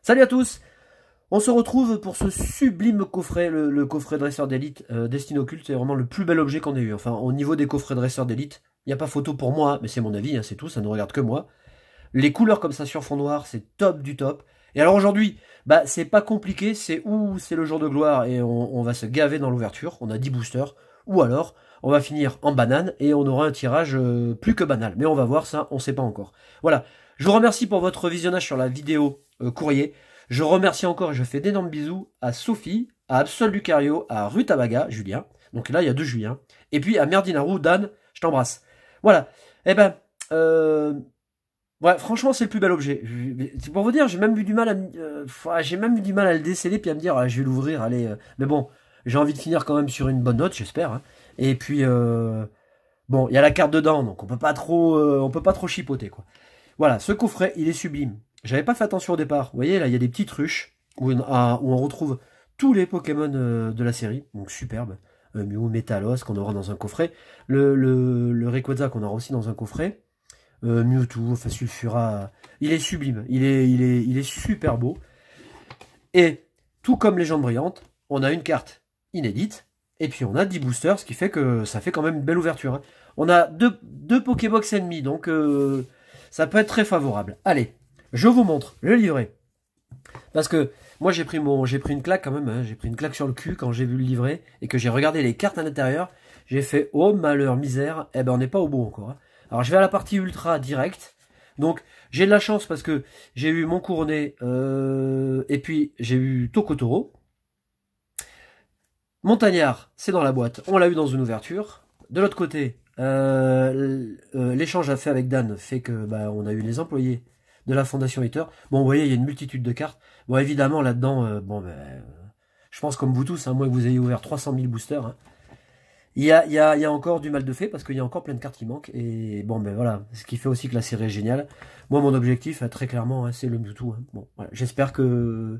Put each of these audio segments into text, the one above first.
Salut à tous, on se retrouve pour ce sublime coffret, le coffret dresseur d'élite Destinée Occulte. C'est vraiment le plus bel objet qu'on ait eu. Enfin, au niveau des coffrets dresseurs d'élite, il n'y a pas photo pour moi, mais c'est mon avis, hein, c'est tout, ça ne regarde que moi. Les couleurs comme ça sur fond noir, c'est top du top. Et alors aujourd'hui, bah c'est pas compliqué, c'est le jour de gloire et on va se gaver dans l'ouverture. On a 10 boosters, ou alors on va finir en banane et on aura un tirage plus que banal. Mais on va voir ça, on sait pas encore. Voilà, je vous remercie pour votre visionnage sur la vidéo courrier. Je remercie encore et je fais d'énormes bisous à Sophie, à Absol Lucario, à Rutabaga, Julien. Donc là, il y a 2 Julien. Et puis à Merdinaru, Dan, je t'embrasse. Voilà. Eh ben, ouais, franchement, c'est le plus bel objet. C'est pour vous dire, j'ai même eu du mal à le déceler puis à me dire, ah, je vais l'ouvrir, allez. Mais bon, j'ai envie de finir quand même sur une bonne note, j'espère. Hein. Et puis, bon, il y a la carte dedans, donc on peut pas trop chipoter, quoi. Voilà, ce coffret, il est sublime. J'avais pas fait attention au départ. Vous voyez, là, il y a des petites ruches où on retrouve tous les Pokémon de la série. Donc, superbe. Mew, Metalos, qu'on aura dans un coffret. Le Rayquaza, qu'on aura aussi dans un coffret. Mewtwo, enfin, Sulfura. Il est sublime. Il est super beau. Et, tout comme Légende Brillante, on a une carte inédite. Et puis, on a 10 boosters, ce qui fait que ça fait quand même une belle ouverture. Hein. On a deux Pokébox ennemis, donc ça peut être très favorable. Allez. Je vous montre le livret. Parce que moi j'ai pris une claque quand même, hein. J'ai pris une claque sur le cul quand j'ai vu le livret et que j'ai regardé les cartes à l'intérieur. J'ai fait oh malheur, misère, eh ben on n'est pas au bout encore. Hein. Alors je vais à la partie ultra direct. Donc j'ai de la chance parce que j'ai eu mon couronné et puis j'ai eu Tokotoro. Montagnard, c'est dans la boîte, on l'a eu dans une ouverture. De l'autre côté, l'échange à fait avec Dan fait que bah, on a eu les employés de la Fondation Hater. Bon, vous voyez, il y a une multitude de cartes. Bon, évidemment, là-dedans, je pense comme vous tous, hein, moi que vous ayez ouvert 300 000 boosters, hein, il y a encore du mal de fait parce qu'il y a encore plein de cartes qui manquent. Et bon, ben voilà, ce qui fait aussi que la série est géniale. Moi, mon objectif, très clairement, hein, c'est le Mewtwo. Hein. Bon, voilà, j'espère que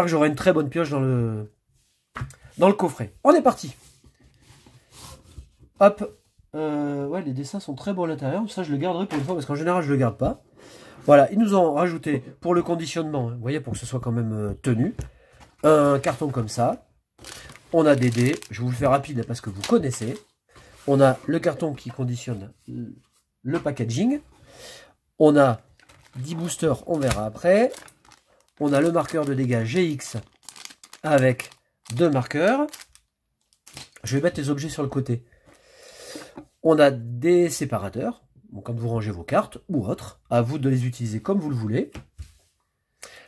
j'aurai une très bonne pioche dans le coffret. On est parti. Hop. Ouais, les dessins sont très beaux à l'intérieur. Ça, je le garderai pour une fois parce qu'en général, je le garde pas. Voilà, ils nous ont rajouté pour le conditionnement, hein, vous voyez, pour que ce soit quand même tenu, un carton comme ça. On a des dés, je vous le fais rapide parce que vous connaissez. On a le carton qui conditionne le packaging. On a 10 boosters, on verra après. On a le marqueur de dégâts GX avec 2 marqueurs. Je vais mettre les objets sur le côté. On a des séparateurs. Donc, quand vous rangez vos cartes ou autres, à vous de les utiliser comme vous le voulez.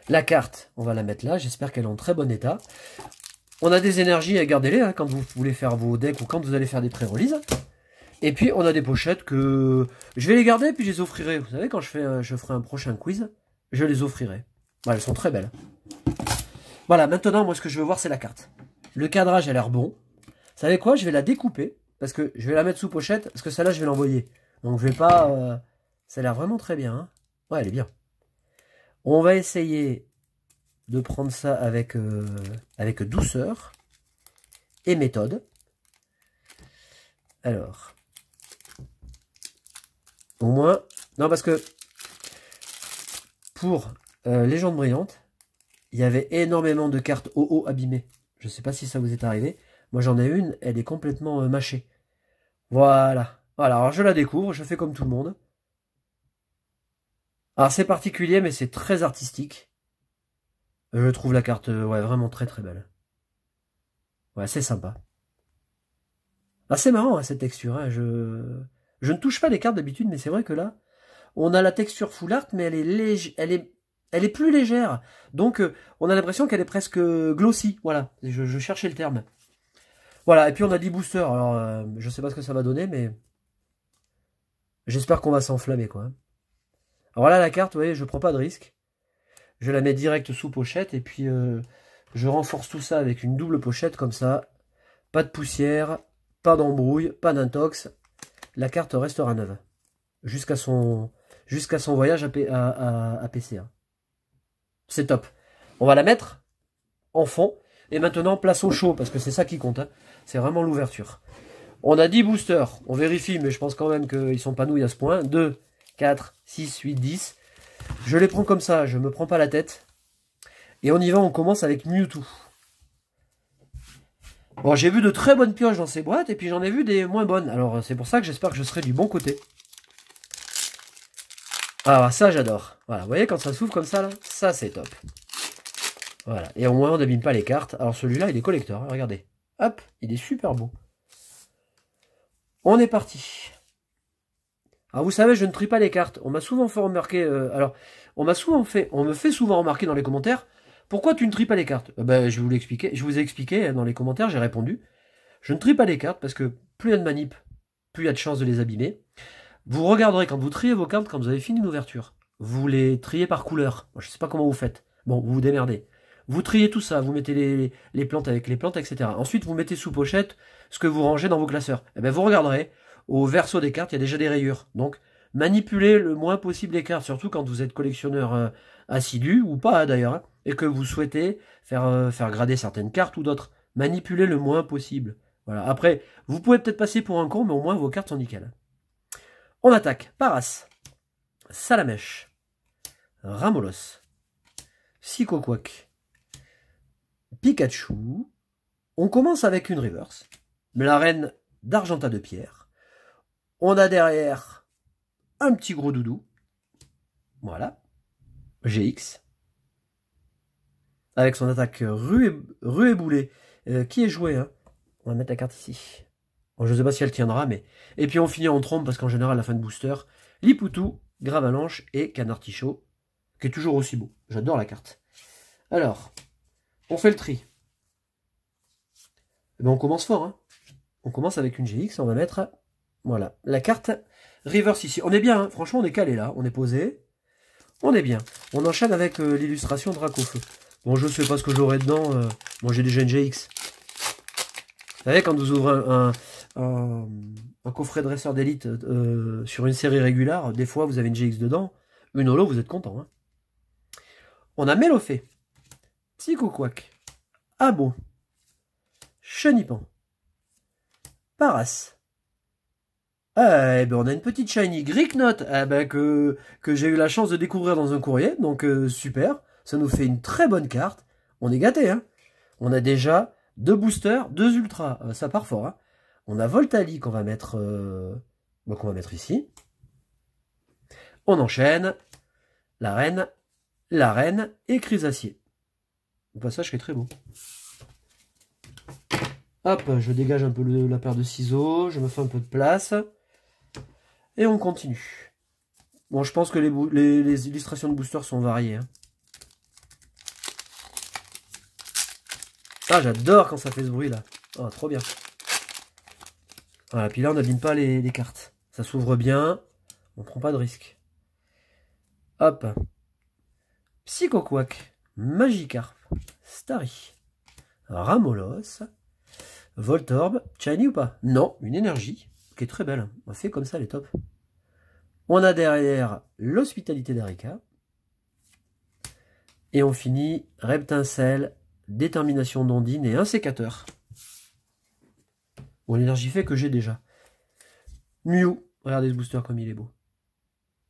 La carte, on va la mettre là. J'espère qu'elle est en très bon état. On a des énergies, gardez-les hein, quand vous voulez faire vos decks ou quand vous allez faire des pré-releases. Et puis, on a des pochettes que je vais les garder puis je les offrirai. Vous savez, quand je ferai un prochain quiz, je les offrirai. Voilà, elles sont très belles. Voilà, maintenant, moi, ce que je veux voir, c'est la carte. Le cadrage a l'air bon. Vous savez quoi? Je vais la découper parce que je vais la mettre sous pochette parce que celle-là, je vais l'envoyer. Donc je vais pas... ça a l'air vraiment très bien. Hein. Ouais, elle est bien. On va essayer de prendre ça avec douceur et méthode. Alors. Au moins... Non, parce que pour Légende Brillante, il y avait énormément de cartes OO abîmées. Je ne sais pas si ça vous est arrivé. Moi j'en ai une, elle est complètement mâchée. Voilà. Voilà, alors je la découvre, je fais comme tout le monde. Alors c'est particulier, mais c'est très artistique. Je trouve la carte ouais, vraiment très très belle. Ouais, c'est sympa. Ah, c'est marrant hein, cette texture. Hein. Je ne touche pas les cartes d'habitude, mais c'est vrai que là, on a la texture full art, mais elle est plus légère. Donc on a l'impression qu'elle est presque glossy. Voilà, je cherchais le terme. Voilà, et puis on a 10 boosters. Alors je sais pas ce que ça va donner, mais... J'espère qu'on va s'enflammer, quoi. Alors là, la carte, vous voyez, je prends pas de risque. Je la mets direct sous pochette, et puis je renforce tout ça avec une double pochette, comme ça. Pas de poussière, pas d'embrouille, pas d'intox. La carte restera neuve. Jusqu'à son voyage à PCA. C'est top. On va la mettre en fond. Et maintenant, place au chaud, parce que c'est ça qui compte. Hein. C'est vraiment l'ouverture. On a 10 boosters. On vérifie, mais je pense quand même qu'ils sont pas nouilles à ce point. 2, 4, 6, 8, 10. Je les prends comme ça, je me prends pas la tête. Et on y va, on commence avec Mewtwo. Bon, j'ai vu de très bonnes pioches dans ces boîtes, et puis j'en ai vu des moins bonnes. Alors c'est pour ça que j'espère que je serai du bon côté. Ah, ça j'adore. Voilà, vous voyez quand ça s'ouvre comme ça, là, ça c'est top. Voilà, et au moins on n'abîme pas les cartes. Alors celui-là, il est collector, hein, regardez. Hop, il est super beau. On est parti. Alors vous savez, je ne trie pas les cartes. On m'a souvent fait remarquer... on me fait souvent remarquer dans les commentaires, pourquoi tu ne tries pas les cartes? Ben, je vous ai expliqué dans les commentaires, j'ai répondu. Je ne trie pas les cartes parce que plus il y a de manip, plus il y a de chances de les abîmer. Vous regarderez quand vous triez vos cartes, quand vous avez fini une ouverture. Vous les triez par couleur. Moi, je ne sais pas comment vous faites. Bon, vous vous démerdez. Vous triez tout ça, vous mettez les plantes avec les plantes, etc. Ensuite, vous mettez sous pochette ce que vous rangez dans vos classeurs. Et bien, vous regarderez, au verso des cartes, il y a déjà des rayures. Donc, manipulez le moins possible les cartes, surtout quand vous êtes collectionneur assidu, ou pas d'ailleurs, hein, et que vous souhaitez faire grader certaines cartes ou d'autres. Manipulez le moins possible. Voilà. Après, vous pouvez peut-être passer pour un con, mais au moins vos cartes sont nickel. On attaque Paras, Salamèche, Ramolos, Psychoquack, Pikachu. On commence avec une reverse, mais la reine d'Argenta de pierre. On a derrière un petit gros doudou. Voilà. GX. Avec son attaque rue et boulet, qui est joué. Hein. On va mettre la carte ici. Bon, je ne sais pas si elle tiendra, mais... Et puis on finit en trompe, parce qu'en général, à la fin de booster, Lipoutou, Gravalanche et Canartichaud, qui est toujours aussi beau. J'adore la carte. Alors, on fait le tri. Et ben on commence fort. Hein. On commence avec une GX, on va mettre... Voilà, la carte reverse ici. On est bien, hein. Franchement, on est calé là. On est posé. On est bien. On enchaîne avec l'illustration Dracofeu. Bon, je sais pas ce que j'aurai dedans. Bon, j'ai déjà une GX. Vous savez, quand vous ouvrez un coffret dresseur d'élite sur une série régulière, des fois vous avez une GX dedans, une holo, vous êtes content. Hein. On a Mélofée, Psychoquack, Abo, Chenipan, Paras. Eh ben on a une petite shiny Greeknote que j'ai eu la chance de découvrir dans un courrier, donc super. Ça nous fait une très bonne carte. On est gâtés, hein. On a déjà 2 boosters, 2 ultras. Ça part fort, hein. On a Voltali qu'on va mettre ici. On enchaîne. La reine et Chrysacier. Le passage qui est très beau. Hop, je dégage un peu la paire de ciseaux. Je me fais un peu de place. Et on continue. Bon, je pense que les illustrations de boosters sont variées. Hein. Ah, j'adore quand ça fait ce bruit là. Oh, trop bien. Voilà, puis là, on n'abîme pas les cartes. Ça s'ouvre bien. On prend pas de risque. Hop. Psychoquack, Magikarp, Starry, Ramolos, Voltorb, shiny ou pas? Non, une énergie qui est très belle. On fait comme ça, elle est top. On a derrière l'hospitalité d'Erika. Et on finit Reptincelle, Détermination d'Ondine et un sécateur. Bon, l'énergie fait que j'ai déjà. Mew, regardez ce booster comme il est beau.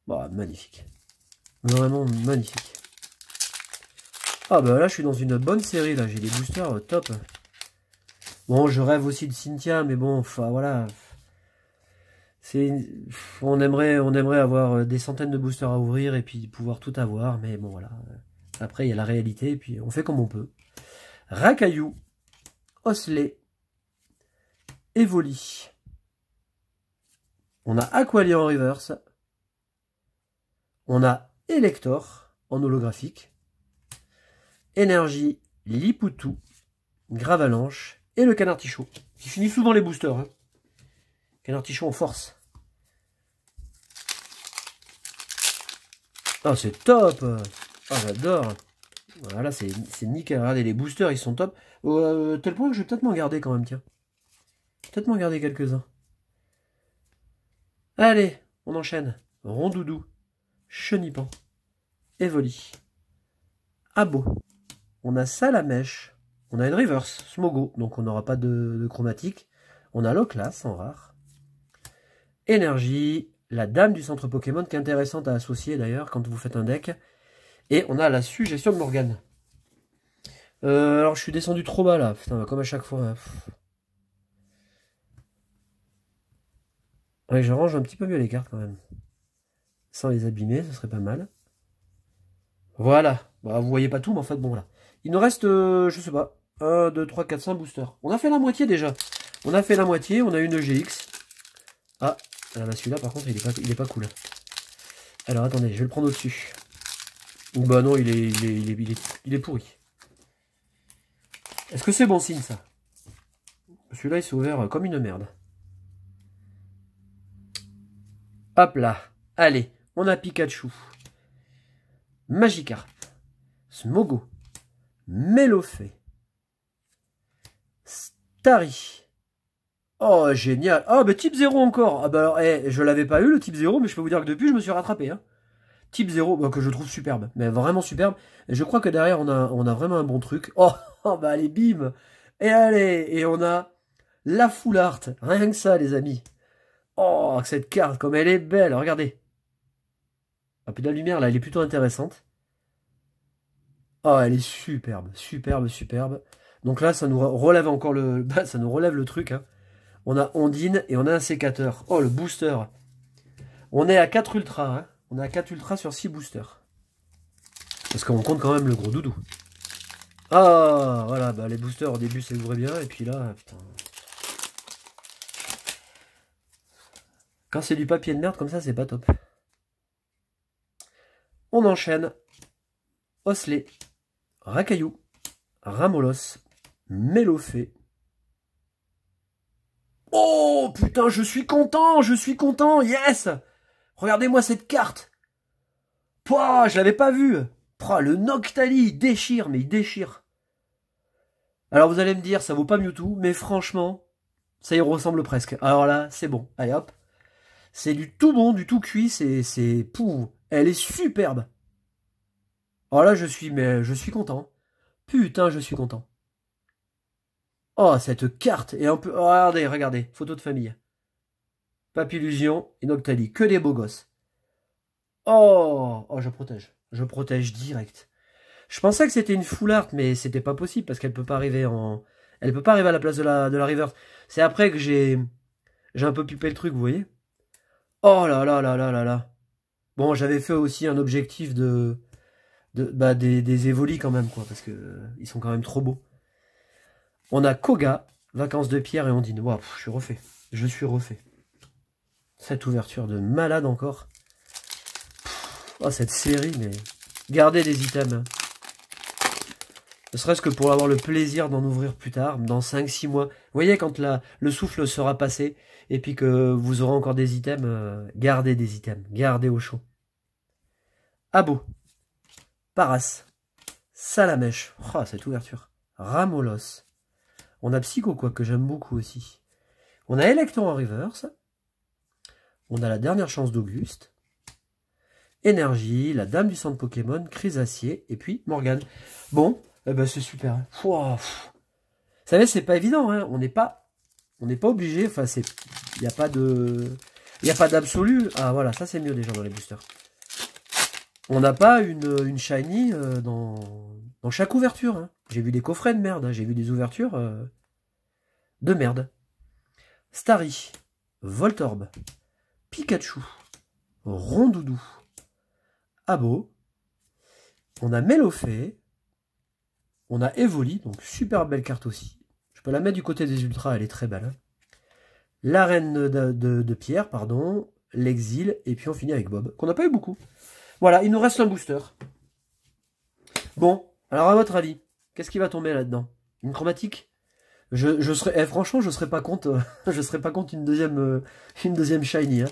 Bah, magnifique. Vraiment magnifique. Ah bah là je suis dans une bonne série là, j'ai des boosters top. Bon, je rêve aussi de Cynthia, mais bon, enfin voilà. On aimerait avoir des centaines de boosters à ouvrir et puis pouvoir tout avoir, mais bon voilà. Après il y a la réalité et puis on fait comme on peut. Rakaillou, Osley, Evoli. On a Aqualia en reverse. On a Elector en holographique. Énergie, Lipoutou, Gravalanche et le Canartichaud. Qui finit souvent les boosters. Hein. Canartichaud en force. Oh, c'est top. Oh, j'adore. Voilà, c'est nickel. Regardez, les boosters, ils sont top. Tel point que je vais peut-être m'en garder quand même, tiens. Peut-être m'en garder quelques-uns. Allez, on enchaîne. Rondoudou, Chenipan, Evoli, Abo. On a Salamèche On a une reverse, Smogo, donc on n'aura pas de chromatique. On a Loclas en rare. Énergie, la dame du centre Pokémon, qui est intéressante à associer d'ailleurs quand vous faites un deck. Et on a la suggestion de Morgane. Alors je suis descendu trop bas là, putain, comme à chaque fois. Ouais, je range un petit peu mieux les cartes quand même. Sans les abîmer, ce serait pas mal. Voilà. Bah, vous voyez pas tout, mais en fait, bon, là. Il nous reste, je sais pas, 1, 2, 3, 4, 5 boosters. On a fait la moitié déjà. On a fait la moitié, on a une GX. Ah, bah, celui-là, par contre, il est pas cool. Alors, attendez, je vais le prendre au-dessus. Bah non, il est pourri. Est-ce que c'est bon signe, ça? Celui-là, il s'est ouvert comme une merde. Hop là. Allez, on a Pikachu. Magikarp. Smogo. Melofée. Starry. Oh, génial. Oh, bah type 0 encore. Ah bah alors, je l'avais pas eu le type 0, mais je peux vous dire que depuis, je me suis rattrapé. Hein. Type 0, bah, que je trouve superbe. Mais vraiment superbe. Et je crois que derrière, on a vraiment un bon truc. Oh, oh bah allez, bim. Et allez, et on a la full art. Rien que ça, les amis. Oh, cette carte, comme elle est belle. Regardez. Ah, puis la lumière, là, elle est plutôt intéressante. Oh, elle est superbe, superbe, superbe. Donc là, ça nous relève encore le... Bah, ça nous relève le truc. Hein. On a Ondine et on a un sécateur. Oh, le booster. On est à 4 ultras. Hein. On est à 4 ultras sur 6 boosters. Parce qu'on compte quand même le gros doudou. Ah, voilà, bah les boosters au début ça ouvrait bien. Et puis là, putain. Quand c'est du papier de merde comme ça, c'est pas top. On enchaîne. Osley. Rakaillou. Ramolos. Melofée. Oh putain, je suis content, yes. Regardez-moi cette carte. Pouah, je l'avais pas vue. Pouah, le Noctali, il déchire, mais il déchire. Alors vous allez me dire, ça vaut pas Mewtwo, mais franchement, ça y ressemble presque. Alors là, c'est bon, allez hop. C'est du tout bon, du tout cuit, c'est... Pouh, elle est superbe. Oh là, je suis content. Putain, je suis content. Oh, cette carte est un peu... Oh, regardez, regardez, photo de famille. Papillusion et Noctali, que des beaux gosses. Oh, oh, je protège direct. Je pensais que c'était une full art, mais c'était pas possible parce qu'elle peut pas arriver en... Elle peut pas arriver à la place de la reverse. C'est après que j'ai un peu pipé le truc, vous voyez. Oh là là là là là là. Bon, j'avais fait aussi un objectif des évolis quand même, quoi, parce que ils sont quand même trop beaux. On a Koga, Vacances de Pierre et Ondine. Waouh, je suis refait. Je suis refait. Cette ouverture de malade encore. Oh, cette série, mais... Gardez des items. Hein. Ne serait-ce que pour avoir le plaisir d'en ouvrir plus tard, dans 5-6 mois. Vous voyez, quand le souffle sera passé, et puis que vous aurez encore des items, gardez des items. Gardez au chaud. Abo. Paras. Salamèche. Oh, cette ouverture. Ramolos. On a Psycho, quoi, que j'aime beaucoup aussi. On a Electron en reverse. On a la dernière chance d'Auguste. Énergie, la dame du centre Pokémon, Chrysacier, et puis Morgane. Bon, eh ben c'est super. Vous savez, c'est pas évident, hein. On n'est pas obligé, enfin, il n'y a pas d'absolu. Ah, voilà, ça c'est mieux déjà dans les boosters. On n'a pas une shiny dans chaque ouverture. Hein. J'ai vu des coffrets de merde, hein. J'ai vu des ouvertures de merde. Starry, Voltorb, Pikachu, Rondoudou, Abo, on a Melofée, on a Evoli, donc super belle carte aussi. Je peux la mettre du côté des ultras, elle est très belle. Hein. La reine de pierre, pardon, l'exil, et puis on finit avec Bob, qu'on n'a pas eu beaucoup. Voilà, il nous reste un booster. Bon, alors à votre avis, qu'est-ce qui va tomber là-dedans? Une chromatique? Franchement, je serais pas contre, je serais pas contre une deuxième shiny. Hein.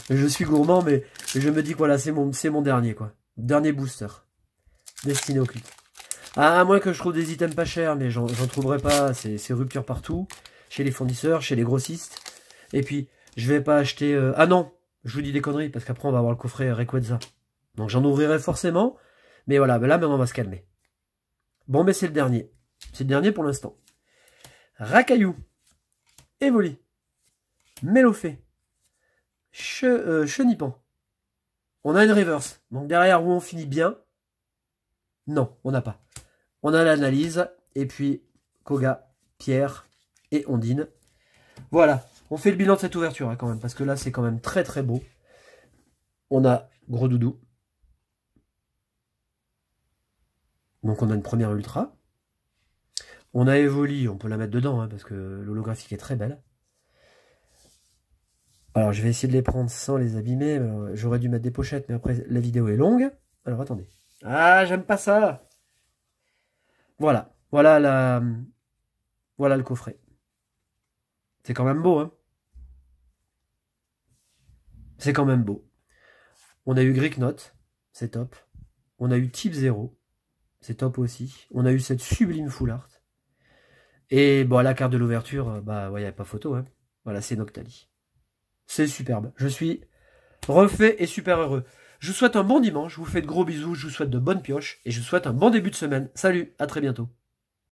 Je suis gourmand, mais je me dis que voilà, c'est mon dernier, quoi. Dernier booster. Destiné au culte. À moins que je trouve des items pas chers, mais j'en trouverai pas. C'est rupture partout. Chez les fournisseurs, chez les grossistes. Et puis, je vais pas acheter... Ah non, je vous dis des conneries, parce qu'après on va avoir le coffret Rayquaza. Donc j'en ouvrirai forcément. Mais voilà, là maintenant on va se calmer. Bon, mais c'est le dernier. C'est le dernier pour l'instant. Racaillou, Evoli, Mélofée, Chenipan. On a une reverse. Donc derrière où on finit bien. Non, on n'a pas. On a l'analyse. Et puis Koga, Pierre et Ondine. Voilà. On fait le bilan de cette ouverture hein, quand même. Parce que là c'est quand même très très beau. On a Gros Doudou. Donc on a une première ultra. On a Evoli, on peut la mettre dedans, hein, parce que l'holographique est très belle. Alors je vais essayer de les prendre sans les abîmer. J'aurais dû mettre des pochettes, mais après la vidéo est longue. Alors attendez. Ah, j'aime pas ça. Voilà. Voilà le coffret. C'est quand même beau, hein. C'est quand même beau. On a eu Greek Note, c'est top. On a eu Type 0, c'est top aussi. On a eu cette sublime full art. Et bon, la carte de l'ouverture, bah ouais, y a pas photo, hein. Voilà, c'est Noctali. C'est superbe. Je suis refait et super heureux. Je vous souhaite un bon dimanche, je vous fais de gros bisous, je vous souhaite de bonnes pioches et je vous souhaite un bon début de semaine. Salut, à très bientôt.